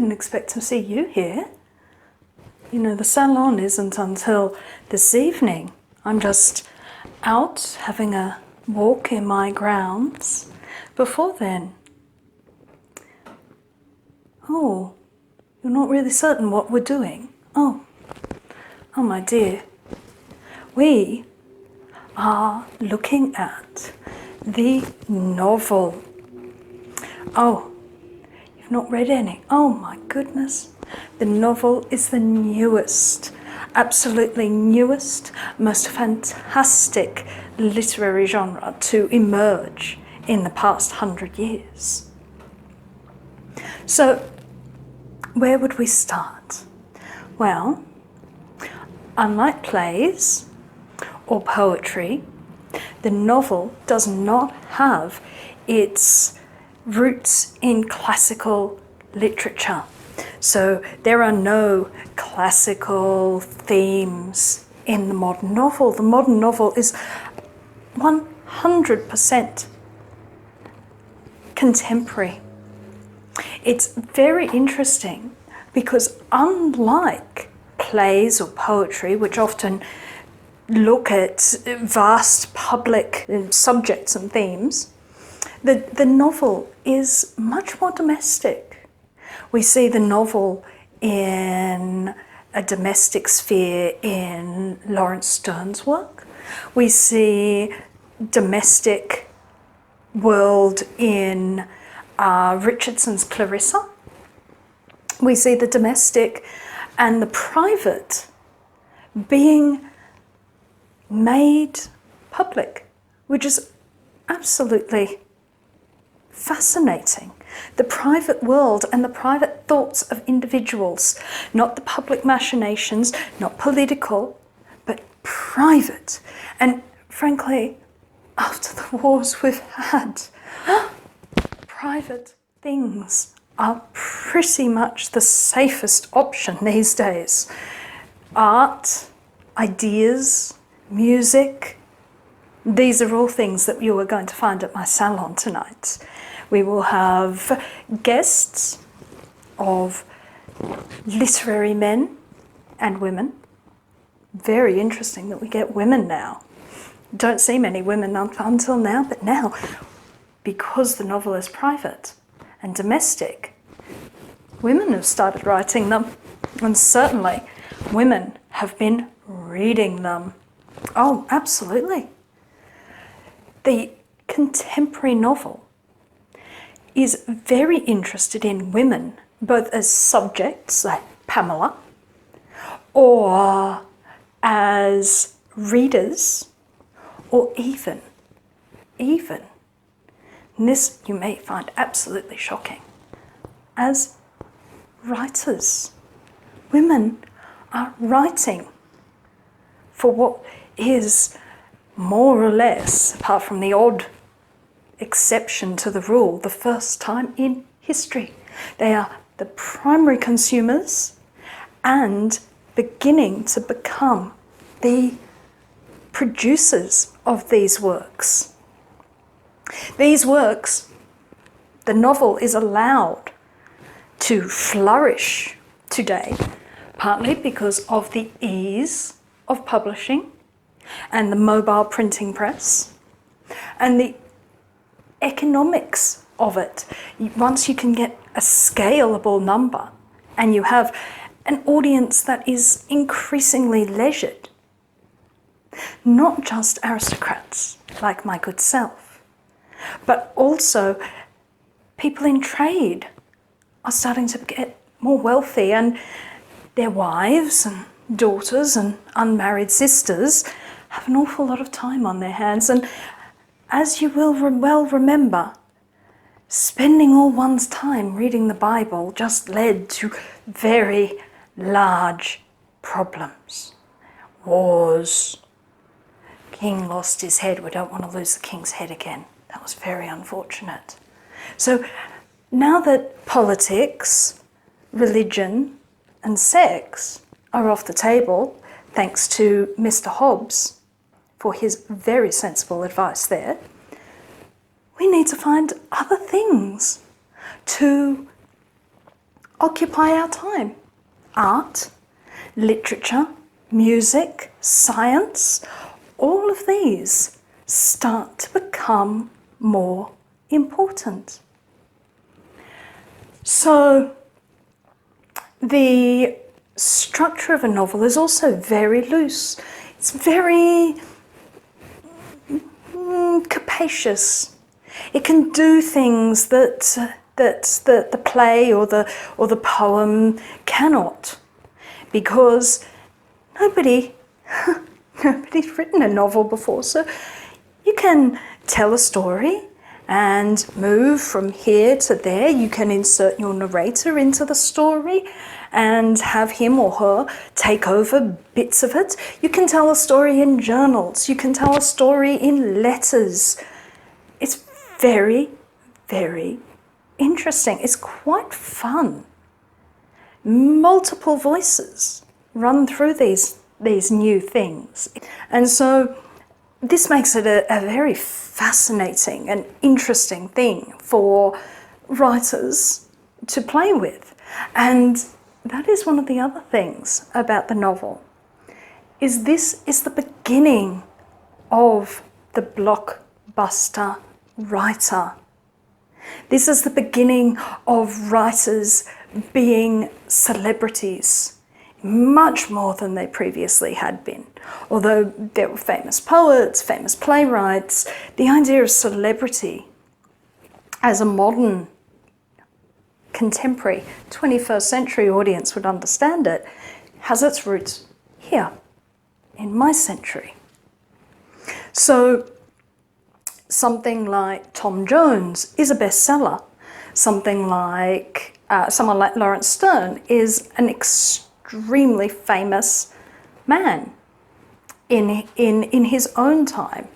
didn't expect to see you here. You know, the salon isn't until this evening. I'm just out having a walk in my grounds. Before then. Oh, you're not really certain what we're doing? Oh my dear. We are looking at the novel. Oh, you've not read any? Oh my goodness. The novel is the newest, absolutely newest, most fantastic literary genre to emerge in the past 100 years. So, where would we start? Well, unlike plays or poetry, the novel does not have its roots in classical literature. So there are no classical themes in the modern novel. The modern novel is 100% contemporary. It's very interesting because unlike plays or poetry, which often look at vast public subjects and themes, the novel is much more domestic. We see the novel in a domestic sphere in Laurence Sterne's work. We see domestic world in Richardson's Clarissa. We see the domestic and the private being made public, which is absolutely fascinating. The private world and the private thoughts of individuals, not the public machinations, not political, but private. And frankly, after the wars we've had, private things are pretty much the safest option these days. Art, ideas, music, these are all things that you are going to find at my salon tonight. We will have guests of literary men and women. Very interesting that we get women now. Don't see many women up until now, but now, because the novel is private and domestic, women have started writing them, and certainly women have been reading them. Oh, absolutely. The contemporary novel is very interested in women, both as subjects, like Pamela, or as readers, or even, and this you may find absolutely shocking, as writers. Women are writing for what is more or less, apart from the odd exception to the rule, the first time in history. They are the primary consumers and beginning to become the producers of these works. These works, the novel is allowed to flourish today, partly because of the ease of publishing and the mobile printing press and the economics of it. Once you can get a scalable number and you have an audience that is increasingly leisured, not just aristocrats like my good self, but also people in trade are starting to get more wealthy, and their wives and daughters and unmarried sisters have an awful lot of time on their hands. And as you will well remember, spending all one's time reading the Bible just led to very large problems. Wars. King lost his head. We don't want to lose the king's head again. That was very unfortunate. So now that politics, religion, and sex are off the table, thanks to Mr. Hobbes for his very sensible advice there, we need to find other things to occupy our time. Art, literature, music, science, all of these start to become more important. So the structure of a novel is also very loose. It's very capacious. It can do things that the play or the poem cannot, because nobody's written a novel before. So you can tell a story and move from here to there. You can insert your narrator into the story and have him or her take over bits of it. You can tell a story in journals. You can tell a story in letters. It's very, very interesting. It's quite fun. Multiple voices run through these new things. And so this makes it a very fascinating and interesting thing for writers to play with. And that is one of the other things about the novel, is this is the beginning of the blockbuster writer. This is the beginning of writers being celebrities, much more than they previously had been. Although there were famous poets, famous playwrights, the idea of celebrity as a modern, contemporary, 21st century audience would understand it, has its roots here, in my century. So something like Tom Jones is a bestseller. Something like someone like Laurence Sterne is an extremely famous man in his own time,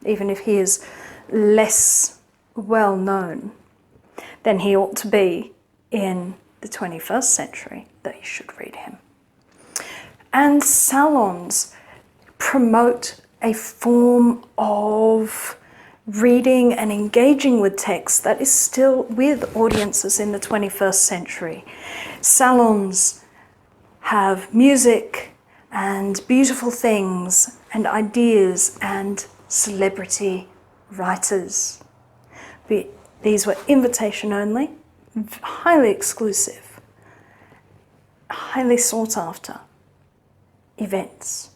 even if he is less well known than he ought to be in the 21st century, that you should read him. And salons promote a form of reading and engaging with text that is still with audiences in the 21st century. Salons have music and beautiful things and ideas and celebrity writers. These were invitation only, highly exclusive, highly sought after events.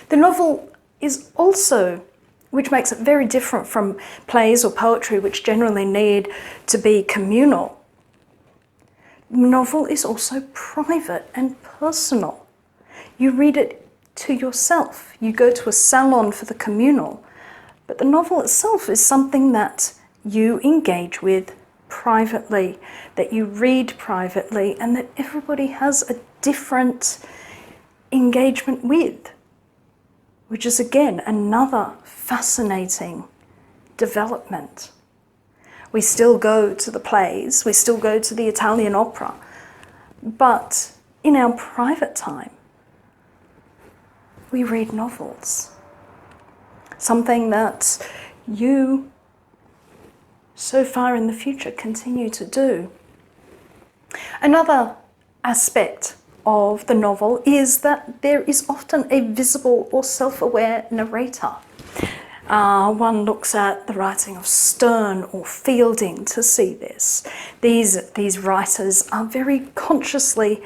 The novel is also, which makes it very different from plays or poetry, which generally need to be communal. Novel is also private and personal. You read it to yourself. You go to a salon for the communal, but the novel itself is something that you engage with privately, that you read privately, and that everybody has a different engagement with, which is again another fascinating development. We still go to the plays, we still go to the Italian opera, but in our private time, we read novels. Something that you, so far in the future, continue to do. Another aspect of the novel is that there is often a visible or self-aware narrator. One looks at the writing of Sterne or Fielding to see this. These writers are very consciously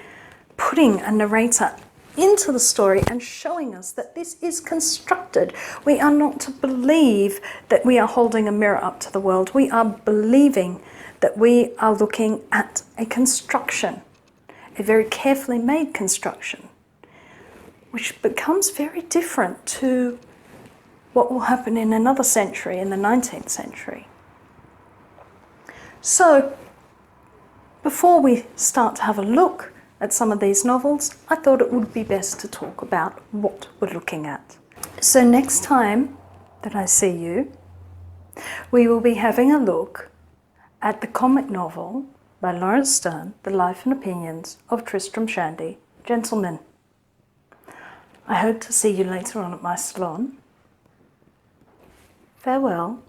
putting a narrator into the story and showing us that this is constructed. We are not to believe that we are holding a mirror up to the world. We are believing that we are looking at a construction, a very carefully made construction, which becomes very different to what will happen in another century, in the 19th century. So, before we start to have a look at some of these novels, I thought it would be best to talk about what we're looking at. So next time that I see you, we will be having a look at the comic novel by Laurence Sterne, The Life and Opinions of Tristram, Shandy, Gentleman. I hope to see you later on at my salon. Farewell.